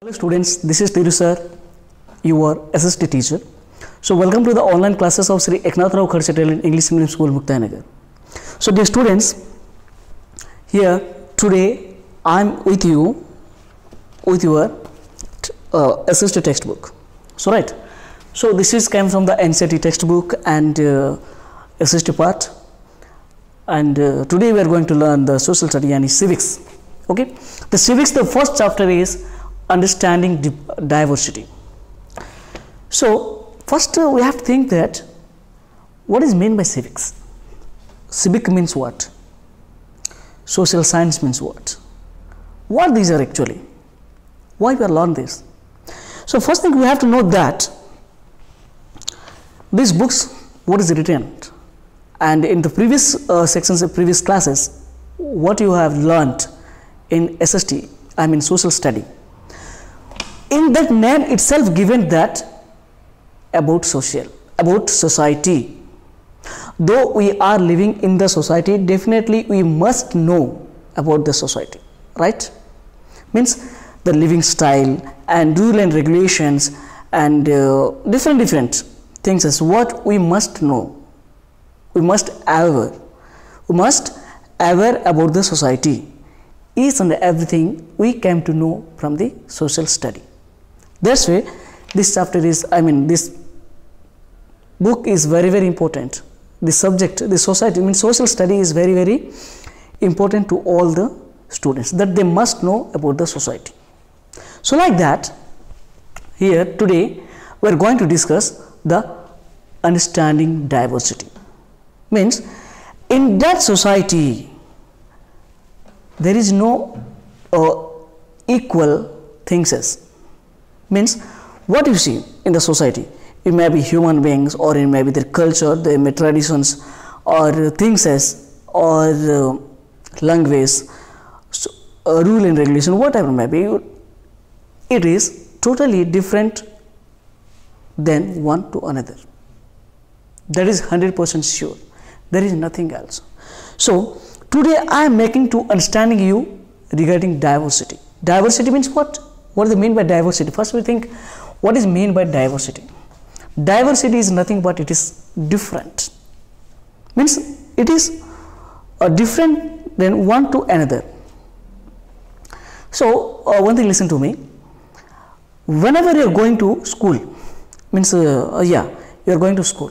Hello students, this is Tiru sir, your assistant teacher. So welcome to the online classes of Sri Eknath Rao Khadse Talent English Medium School, Muktanagar. So dear students, here today I am with you with your assistant textbook. So right, so this is came from the NCERT textbook and assistant part, and today we are going to learn the social study yani civics. Okay, the civics, the first chapter is understanding diversity. So first we have to think that what is meant by civics. Civic means what? Social science means what these are actually, why we are learning this. So first thing we have to know that these books, what is written, and in the previous sections of previous classes what you have learned in SST, I mean social study, in that name itself given that about society. Though we are living in the society, definitely we must know about the society, right? Means the living style and rule and regulations and different things is what we must know. We must aware about the society. Each and everything we came to know from the social study. That's why this chapter is, this book is very important. The subject, the society, means social study is very important to all the students, that they must know about the society. So like that, here today we are going to discuss the understanding diversity. Means in that society there is no equal things as. Means what you see in the society, it may be human beings, or it may be their culture, their traditions, or things as, or language, rule and regulation, whatever may be, it is totally different than one to another. That is 100% sure. There is nothing else. So today I am making to understanding you regarding diversity. Diversity means what? What do they mean by diversity? First we think what is mean by diversity. Diversity is nothing but it is different. Means it is different than one to another. So one thing, listen to me. Whenever you are going to school, means you are going to school,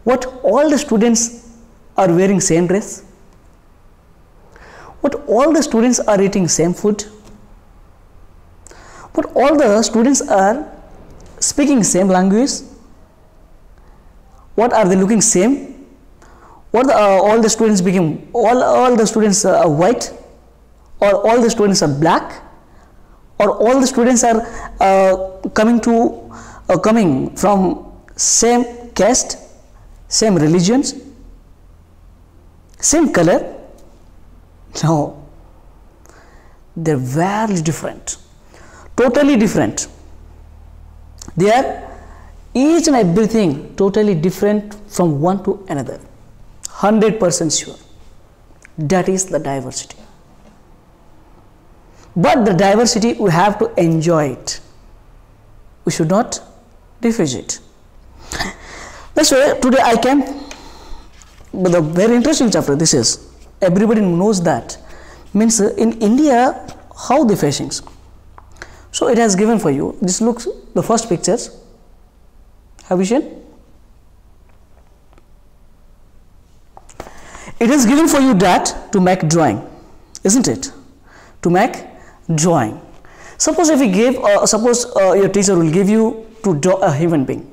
what all the students are wearing same dress? What all the students are eating same food? But all the students are speaking same language. What are they looking same? What all the students become? All the students are white, or all the students are black, or all the students are coming from same caste, same religions, same color? No, they're very different. Totally different. They are each and everything totally different from one to another. 100% sure. That is the diversity. But the diversity, we have to enjoy it. We should not diffuse it. That's why today I came with a very interesting chapter. This is, everybody knows that. Means in India, how the facing. So it has given for you, this looks the first pictures. Have you seen? It is given for you that to make drawing, isn't it? To make drawing. Suppose if we give, your teacher will give you to draw a human being,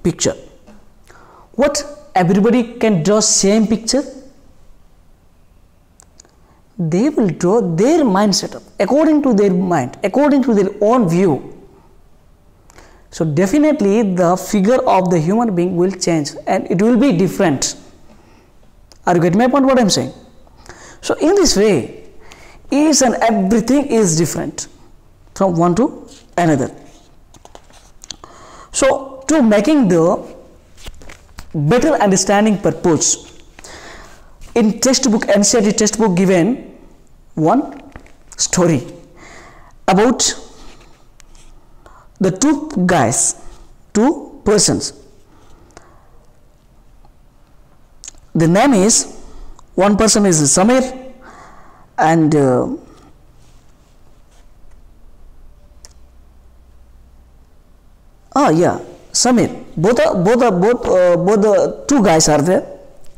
picture. What, everybody can draw same picture? They will draw their mind setup according to their mind, according to their own view. So definitely the figure of the human being will change and it will be different. Are you getting my point what I am saying? So in this way, each and everything is different from one to another. So to making the better understanding purpose, in textbook, NCERT textbook given one story about the two guys, two persons. The name is, one person is Samir and Samir. Both the two guys are there.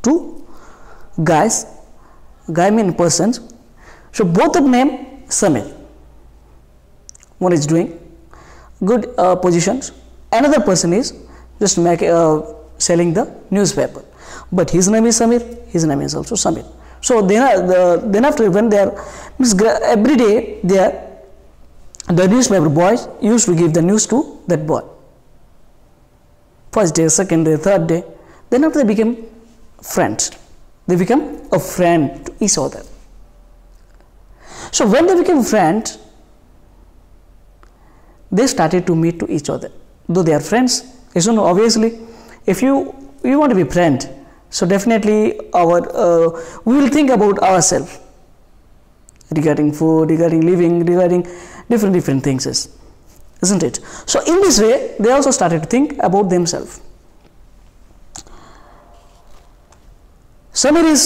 Two guys, guy mean persons. So both of name Samir. One is doing good positions. Another person is just selling the newspaper. But his name is Samir. His name is also Samir. So then after, when they are every day, the newspaper boys used to give the news to that boy. First day, second day, third day. Then after, they became friends. They become a friend to each other. So when they became friends, they started to meet to each other. Though they are friends, so obviously, if you want to be friend, so definitely we will think about ourselves regarding food, regarding living, regarding different things, isn't it? So in this way, they also started to think about themselves. Samir is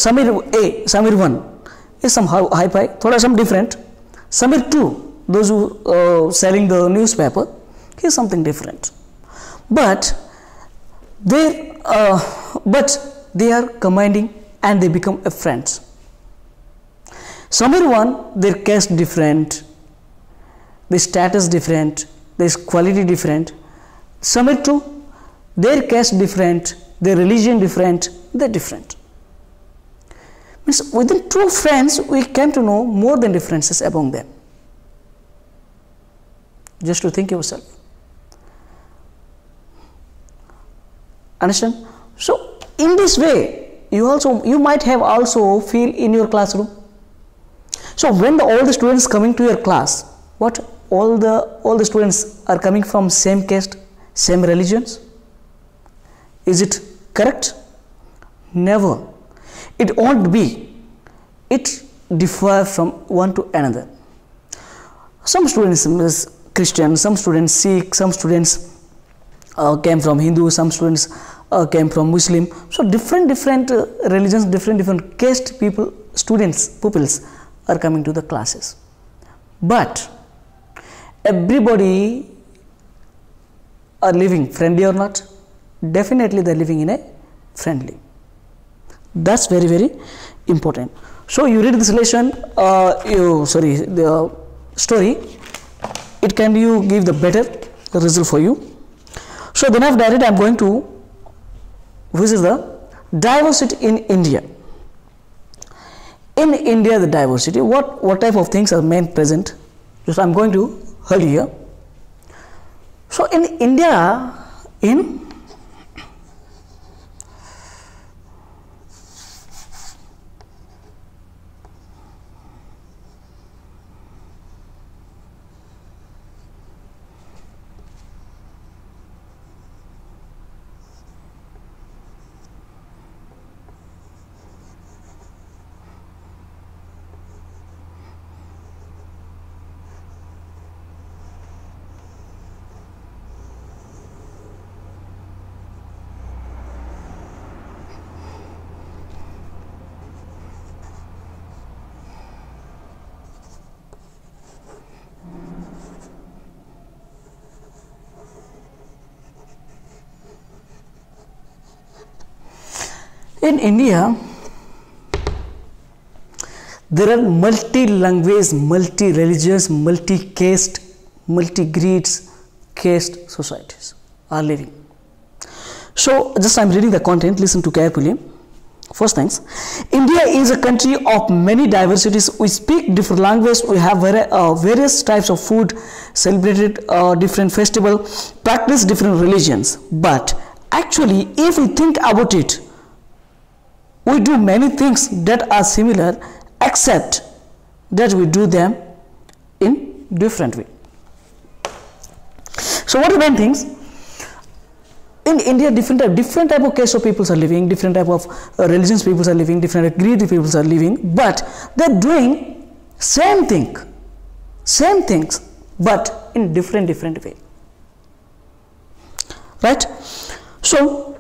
Samir 1 is some high-fi, thoda some different. Samir 2, those who selling the newspaper, he is something different. But they are combining and they become a friends. Samir 1, their caste different, their status different, their quality different. Samir 2, their caste different, their religion different, they're different. Means within two friends, we came to know more than differences among them. Just to think yourself. Understand? So in this way, you might have also feel in your classroom. So when all the students coming to your class, what all the students are coming from same caste, same religions? Is it correct? Never. It won't be. It differs from one to another. Some students is Christian, some students Sikh, some students came from Hindu, some students came from Muslim. So different religions, different caste pupils are coming to the classes. But everybody are living friendly or not? Definitely they are living in a friendly. That's very important. So you read this lesson, the story, it can give the better result for you. So then after that, I am going to visit the diversity in India. In India, the diversity, what type of things are main present? Just I am going to hold here. So in India, there are multi-language, multi-religious, multi-caste, multi-creeds, caste societies are living. So just I am reading the content, listen to carefully. First things, India is a country of many diversities. We speak different languages, we have various types of food, celebrated different festivals, practice different religions. But actually, if we think about it, we do many things that are similar, except that we do them in different way. So what are the main things? in India, different type of caste of peoples are living, different type of religions peoples are living, different creed peoples are living, but they're doing same things, but in different way, right? So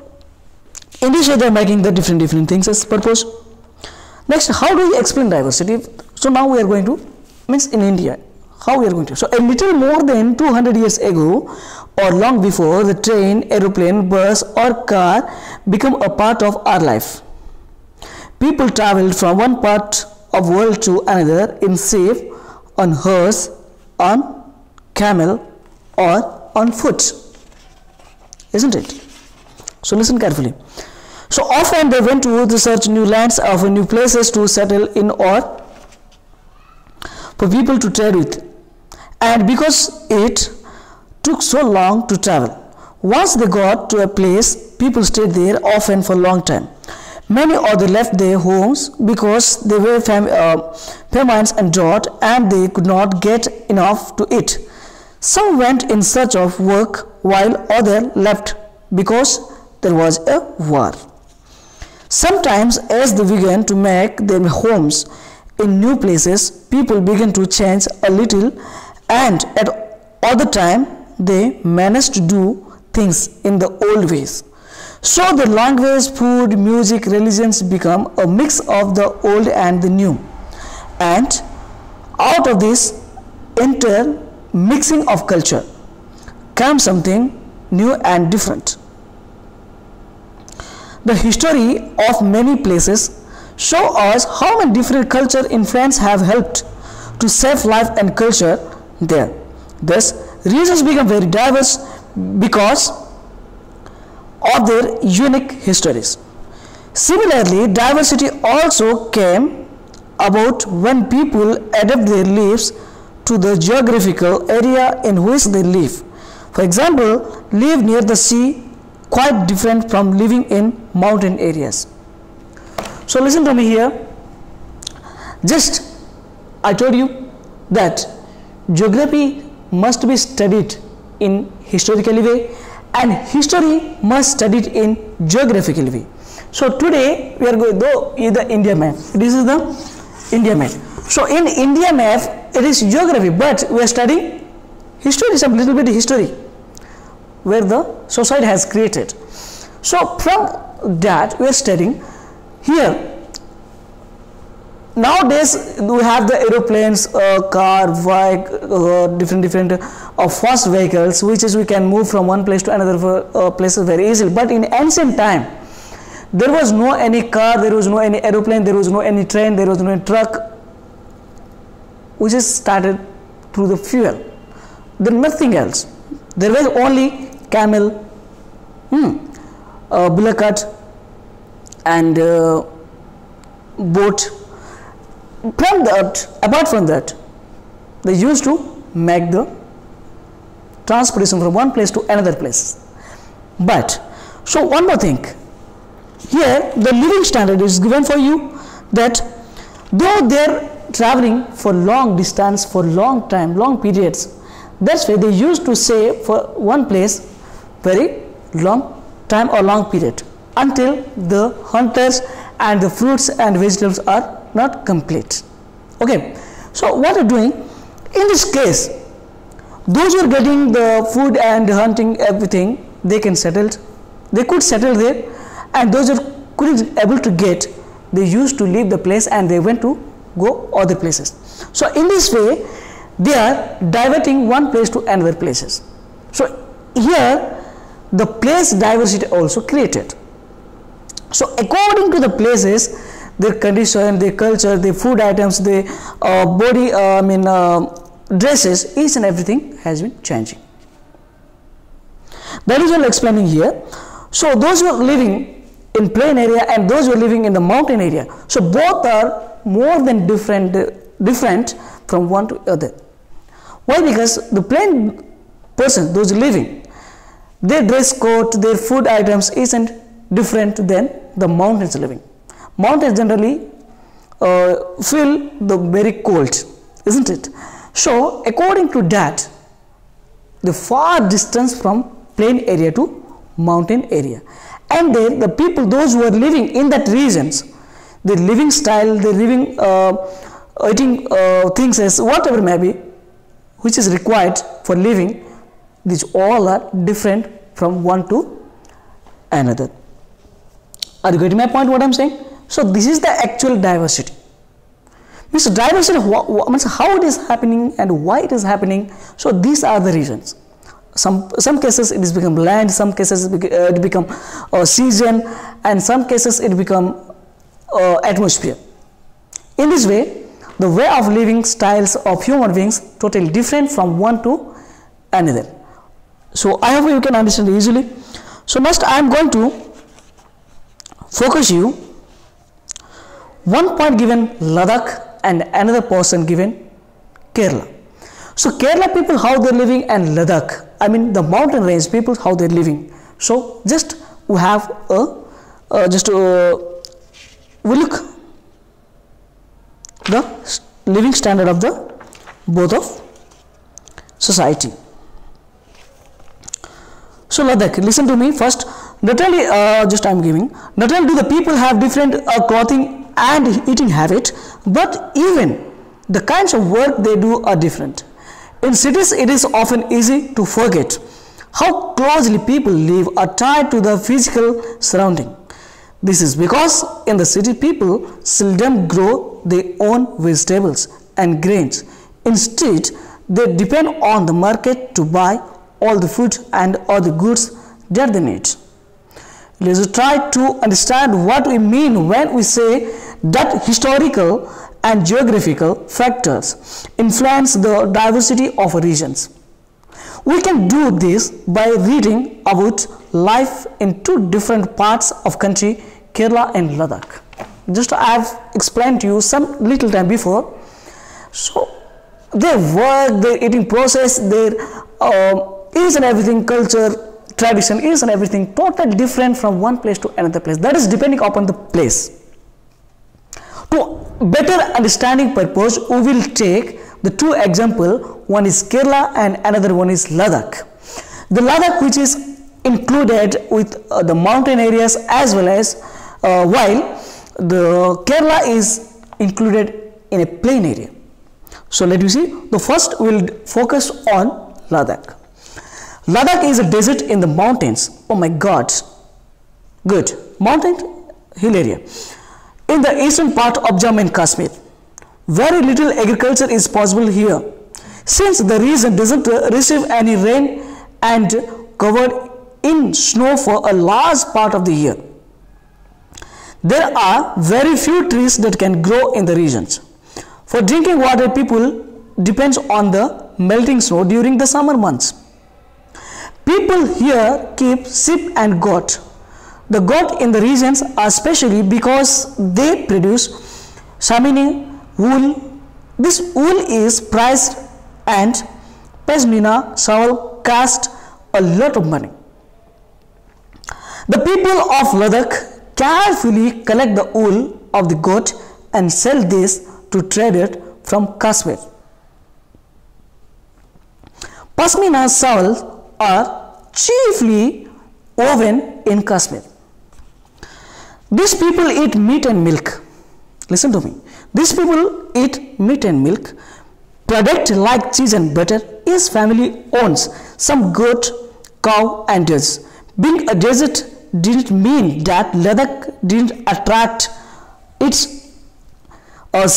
in this way, they're making the different things as purpose. Next, how do we explain diversity? So now we are going to, means in India, how we are going to. So a little more than 200 years ago, or long before, the train, aeroplane, bus or car become a part of our life. People traveled from one part of world to another in ship, on horse, on camel or on foot, isn't it? So listen carefully. So often they went to search new lands, or new places to settle in, or for people to trade with. And because it took so long to travel, once they got to a place, people stayed there often for a long time. Many others left their homes because they were famines and drought, and they could not get enough to eat. Some went in search of work, while others left because there was a war. Sometimes, as they began to make their homes in new places, people began to change a little, and at other time they managed to do things in the old ways. So the language, food, music, religions become a mix of the old and the new, and out of this intermixing of culture comes something new and different. The history of many places show us how many different culture influence have helped to save life and culture there. Thus, regions become very diverse because of their unique histories. Similarly, diversity also came about when people adapt their lives to the geographical area in which they live. For example, live near the sea quite different from living in mountain areas. So listen to me here. Just I told you that geography must be studied in historical way, and history must studied in geographical way. So today we are going to the India map. This is the India map. So in India map it is geography, but we are studying history, some little bit history where the society has created. So from that we are studying here. Nowadays we have the aeroplanes, car, bike, different fast vehicles, which is we can move from one place to another places very easily. But in ancient time, there was no any car, there was no any aeroplane, there was no any train, there was no any truck, which is started through the fuel. Then nothing else. There was only camel, bullock cart, and boat. From that, apart from that, they used to make the transportation from one place to another place. But so one more thing, here the living standard is given for you, that though they are traveling for long distance, for long time, long periods, that's why they used to stay for one place very long time or long period, until the hunters and the fruits and vegetables are not complete. Okay, so what are doing in this case, those who are getting the food and hunting everything, they could settle there, and those who couldn't able to get, they used to leave the place and they went to go other places. So in this way they are diverting one place to another places. So here the place diversity also created. So according to the places, their condition, their culture, their food items, their body, dresses, each and everything has been changing. That is all explaining here. So those who are living in plain area and those who are living in the mountain area, so both are more than different from one to other. Why? Because the plain person, those living, their dress code, their food items isn't different than the mountains living. Mountains generally feel the very cold, isn't it? So according to that, the far distance from plain area to mountain area. And there the people, those who are living in that regions, their living style, their living eating things as whatever may be, which is required for living, these all are different from one to another. Are you getting my point what I am saying? So this is the actual diversity. Means diversity means how it is happening and why it is happening. So these are the reasons. Some cases it is become land, some cases it become season, and some cases it become atmosphere. In this way, the way of living styles of human beings totally different from one to another. So I hope you can understand easily. So next I am going to focus you one point given Ladakh and another person given Kerala. So Kerala people how they are living and Ladakh, I mean the mountain range people how they are living. So just we have we look the living standard of the both of society. So Ladakh, listen to me first. Not only just I am giving, not only do the people have different clothing and eating habit, but even the kinds of work they do are different. In cities, it is often easy to forget how closely people live are tied to the physical surrounding. This is because in the city, people seldom grow their own vegetables and grains. Instead, they depend on the market to buy all the food and all the goods that they need. Let's try to understand what we mean when we say that historical and geographical factors influence the diversity of regions. We can do this by reading about life in two different parts of country, Kerala and Ladakh. Just I have explained to you some little time before. So their work, their eating process, their each and everything, culture, tradition, each and everything totally different from one place to another place. That is depending upon the place. To better understanding purpose, we will take the two example. One is Kerala and another one is Ladakh. The Ladakh, which is included with the mountain areas as well as while the Kerala is included in a plain area. So let me see. The first we will focus on Ladakh. Ladakh is a desert in the mountains. Oh my God. Good. Mountain hill area. In the eastern part of Jammu and Kashmir. Very little agriculture is possible here, since the region doesn't receive any rain and covered in snow for a large part of the year. There are very few trees that can grow in the regions. For drinking water, people depends on the melting snow during the summer months. People here keep sheep and goat. The goat in the regions are specially because they produce shamini wool. This wool is prized and pashmina shawl cost a lot of money. The people of Ladakh carefully collect the wool of the goat and sell this to traders from Kashmir. Pashmina shawls are chiefly woven in Kashmir. These people eat meat and milk. Listen to me. These people eat meat and milk. Product like cheese and butter. Each family owns some goat, cow and does. Being a desert didn't mean that Ladakh didn't attract its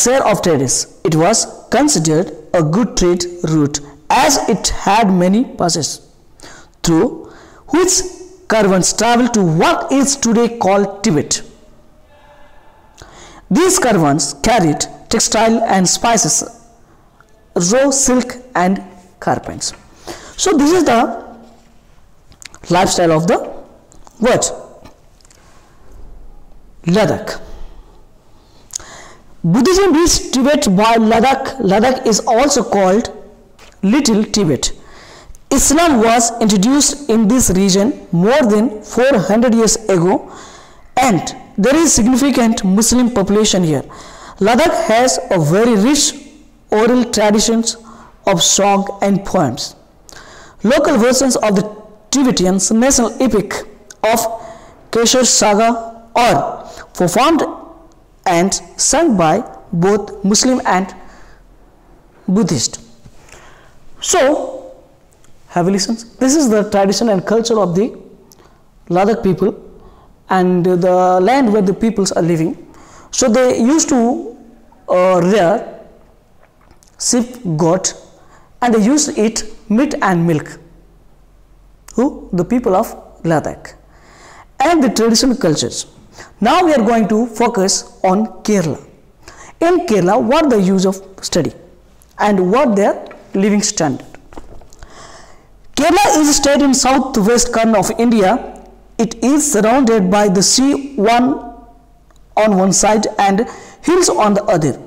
share of traders. It was considered a good trade route as it had many passes through which caravans traveled to what is today called Tibet. These caravans carried textile and spices, raw silk and carpets. So this is the lifestyle of the what? Ladakh. Buddhism reached Tibet by Ladakh. Ladakh is also called Little Tibet. Islam was introduced in this region more than 400 years ago, and there is significant Muslim population here. Ladakh has a very rich oral traditions of song and poems. Local versions of the Tibetan national epic of Keshar Saga are performed and sung by both Muslim and Buddhist. So, have a listen. This is the tradition and culture of the Ladakh people and the land where the peoples are living. So, they used to rear sheep, goat, and they used to eat meat and milk. Who? The people of Ladakh. And the traditional cultures. Now we are going to focus on Kerala. In Kerala, what the use of study and what their living standard. Kerala is a state in southwest corner of India. It is surrounded by the sea on one side and hills on the other.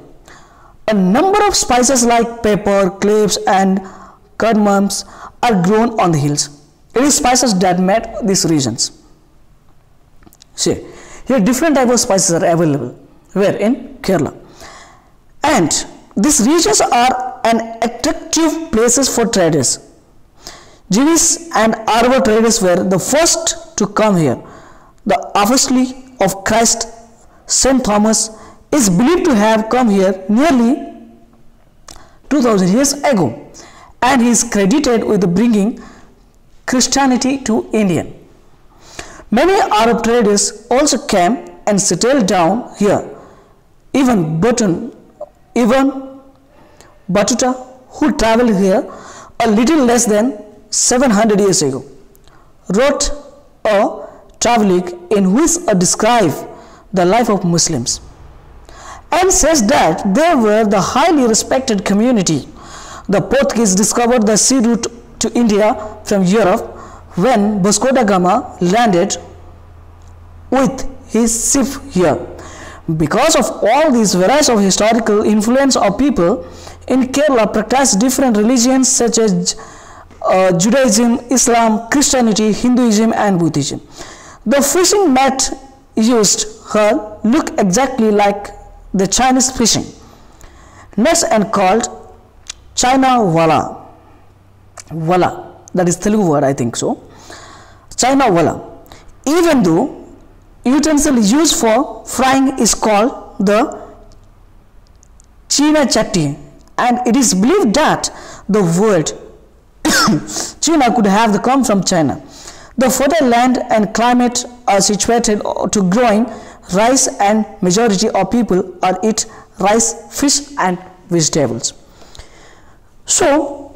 A number of spices like pepper, cloves and cardamoms are grown on the hills. It is spices that made these regions. See, here different types of spices are available. Where? In Kerala. And these regions are an attractive places for traders. Jewish and Arab traders were the first to come here. The apostle of Christ, Saint Thomas, is believed to have come here nearly 2000 years ago, and he is credited with bringing Christianity to India. Many Arab traders also came and settled down here. Even Batuta, who traveled here a little less than 700 years ago, wrote a travelogue in which described the life of Muslims and says that they were the highly respected community. The Portuguese discovered the sea route to India from Europe when Vasco da Gama landed with his ship here. Because of all these varieties of historical influence of people in Kerala practice different religions such as Judaism, Islam, Christianity, Hinduism and Buddhism. The fishing net used here look exactly like the Chinese fishing nets and called China Wala. Wala, that is Telugu word, I think so. China Wala. Even though utensil used for frying is called the China Chatti, and it is believed that the word China could have come from China. The fertile land and climate are situated to growing rice, and majority of people are eat rice, fish and vegetables. So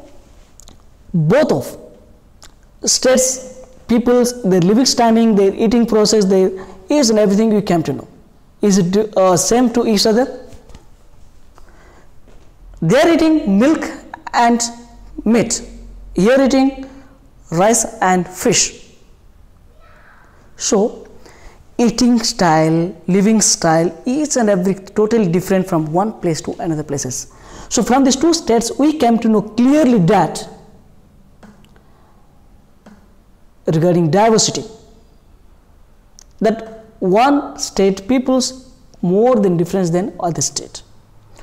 both of states, peoples, their living standing, their eating process, their is and everything you came to know. Is it same to each other? They are eating milk and meat. Here eating rice and fish. So eating style, living style, each and every totally different from one place to another places. So from these two states we came to know clearly that regarding diversity, that one state peoples more than difference than other state.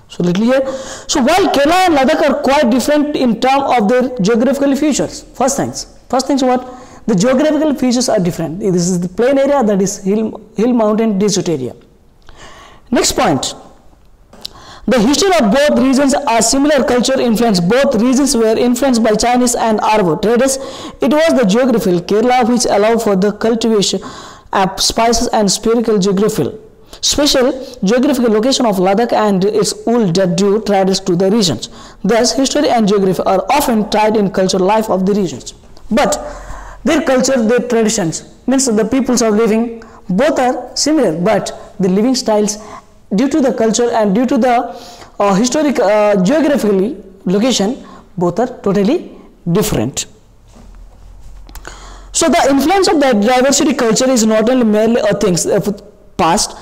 So little here. So while Kerala and Ladakh are quite different in terms of their geographical features, first things what? The geographical features are different. This is the plain area, that is hill mountain desert area. Next point. The history of both regions are similar culture influence. Both regions were influenced by Chinese and Arab traders. It was the geographical Kerala which allowed for the cultivation of spices and spiritual geographical. Special geographical location of Ladakh and its wool that drew traders to the regions. Thus, history and geography are often tied in cultural life of the regions. But their culture, their traditions, means the peoples are living, both are similar, but the living styles, due to the culture and due to the historic geographically location, both are totally different. So the influence of the diversity culture is not only merely a thing of past.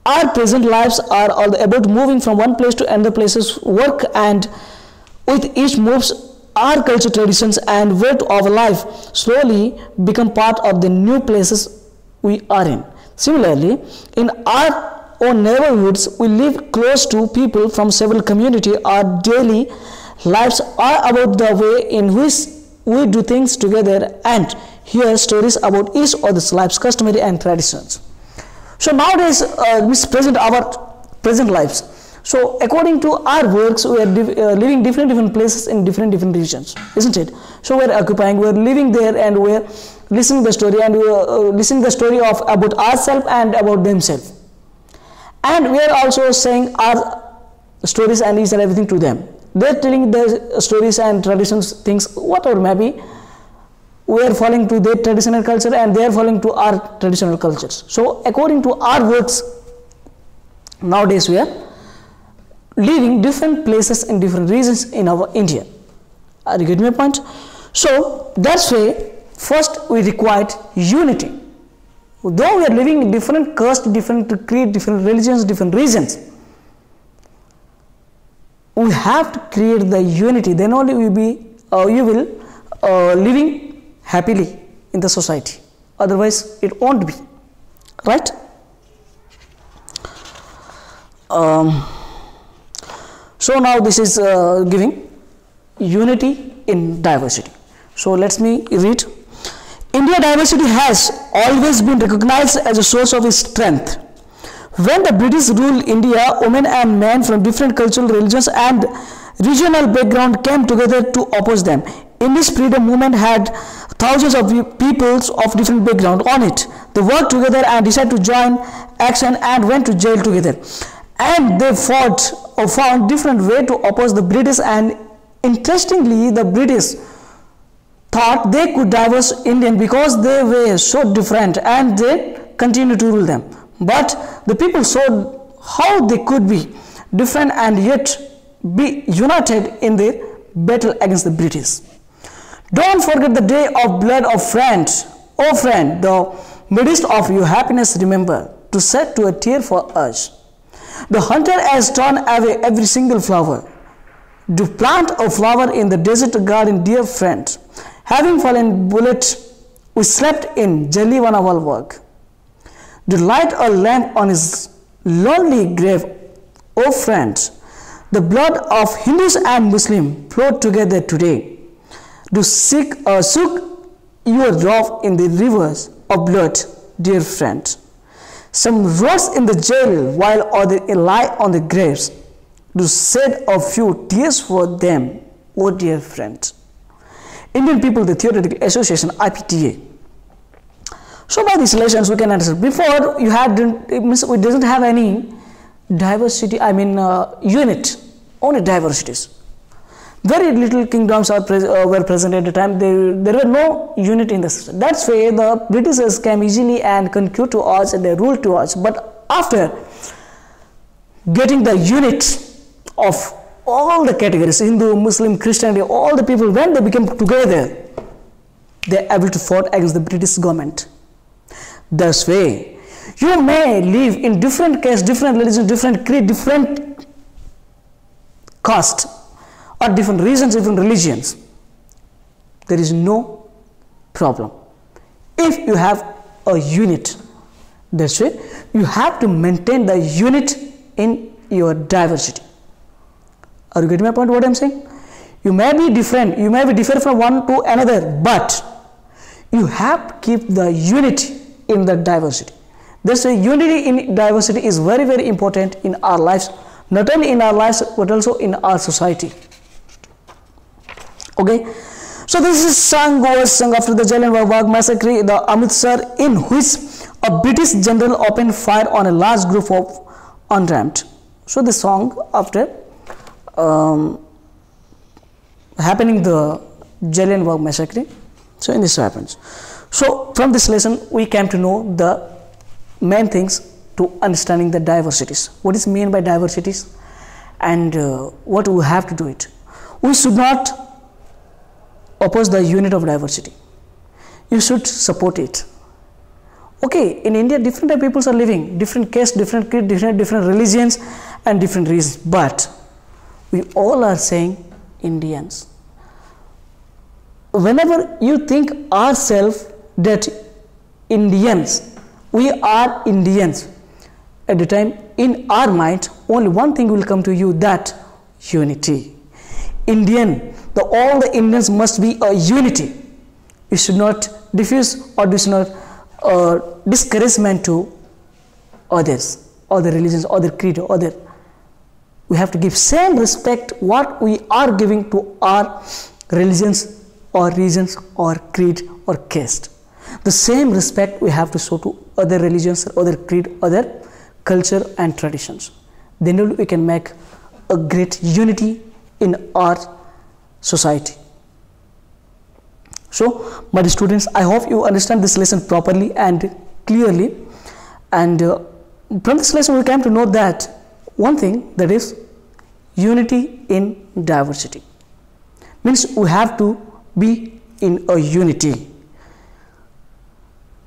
Our present lives are all about moving from one place to another places, work, and with each moves, our culture, traditions and way of life slowly become part of the new places we are in. Similarly, in our own neighborhoods, we live close to people from several communities. Our daily lives are about the way in which we do things together, and hear stories about each other's lives, customary and traditions. So nowadays, our present lives. So according to our works, we are living different places in different regions, isn't it? So we are occupying, we are living there, and we are listening the story, and we are listening the story of about ourselves and about themselves. And we are also saying our stories and each and everything to them. They are telling their stories and traditions, things, whatever maybe. We are following to their traditional culture, and they are following to our traditional cultures. So according to our works, nowadays we are living different places in different regions in our India. Are you getting my point? So that's why first we required unity. Though we are living in different caste, different creed, different religions, different regions, we have to create the unity. Then only you will living happily in the society. Otherwise, it won't be, right? So now this is giving unity in diversity. So let me read. India diversity has always been recognized as a source of its strength. When the British ruled India, women and men from different cultural, religions and regional background came together to oppose them. India's freedom movement had thousands of peoples of different background on it. They worked together and decided to join action and went to jail together. And they fought or found different way to oppose the British, and interestingly the British thought they could divorce Indian because they were so different, and they continued to rule them. But the people saw how they could be different and yet be united in their battle against the British. Don't forget the day of blood of friends. Oh friend, the midst of your happiness remember to shed to a tear for us. The hunter has torn away every single flower. To plant a flower in the desert garden, dear friend. Having fallen bullet, we slept in Jallianwala Bagh. To light a lamp on his lonely grave, oh friends, the blood of Hindus and Muslims flowed together today. To soak your robe in the rivers of blood, dear friend. Some rots in the jail while others lie on the graves. To shed a few tears for them, oh dear friend. Indian People, the Theoretical Association, IPTA. So by these relations we can understand. Before you had, it means we doesn't have any diversity, unit, only diversities. Very little kingdoms were present at the time. There were no unit in the system. That's why the Britishers came easily and conquered to us and they ruled to us. But after getting the unit of all the categories, Hindu, Muslim, Christianity, all the people, when they became together, they were able to fight against the British government. This way, you may live in different caste, different religion, different creed, different caste, or different regions, different religions. There is no problem. If you have a unit, that's why you have to maintain the unit in your diversity. Are you getting my point, what I am saying? You may be different, you may be different from one to another, but you have to keep the unity in the diversity. That's why unity in diversity is very, very important in our lives, not only in our lives, but also in our society. Okay, so this is song was sung after the Jallianwala Bagh massacre, the Amritsar, in which a British general opened fire on a large group of unarmed. So the song after happening the Jallianwala Bagh massacre. So in this happens. So from this lesson we came to know the main things to understanding the diversities. What is meant by diversities, and what we have to do it. We should not oppose the unit of diversity. You should support it. Okay, in India different type of peoples are living, different caste, different creed, different religions and different reasons, but we all are saying Indians. Whenever you think ourselves that Indians, we are Indians, at the time in our mind only one thing will come to you, that unity. Indian, all the Indians must be a unity. You should not diffuse or discouragement to others, other religions, other creed, other. We have to give same respect what we are giving to our religions or regions or creed or caste. The same respect we have to show to other religions, other creed, other culture and traditions. Then only we can make a great unity in our society. So, my students, I hope you understand this lesson properly and clearly. And from this lesson, we came to know that one thing, that is unity in diversity. Means we have to be in a unity.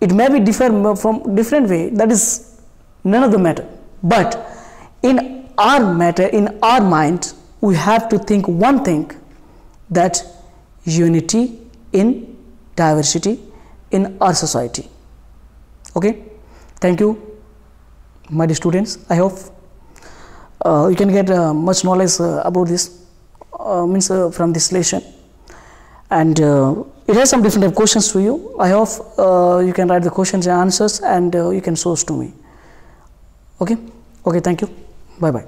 It may be different from different way, that is none of the matter. But in our matter, in our mind, we have to think one thing, that unity in diversity in our society. Okay, thank you, my dear students. I hope you can get much knowledge about this from this lesson, and it has some different type of questions to you. I hope you can write the questions and answers, and you can source to me. Okay, thank you. Bye bye.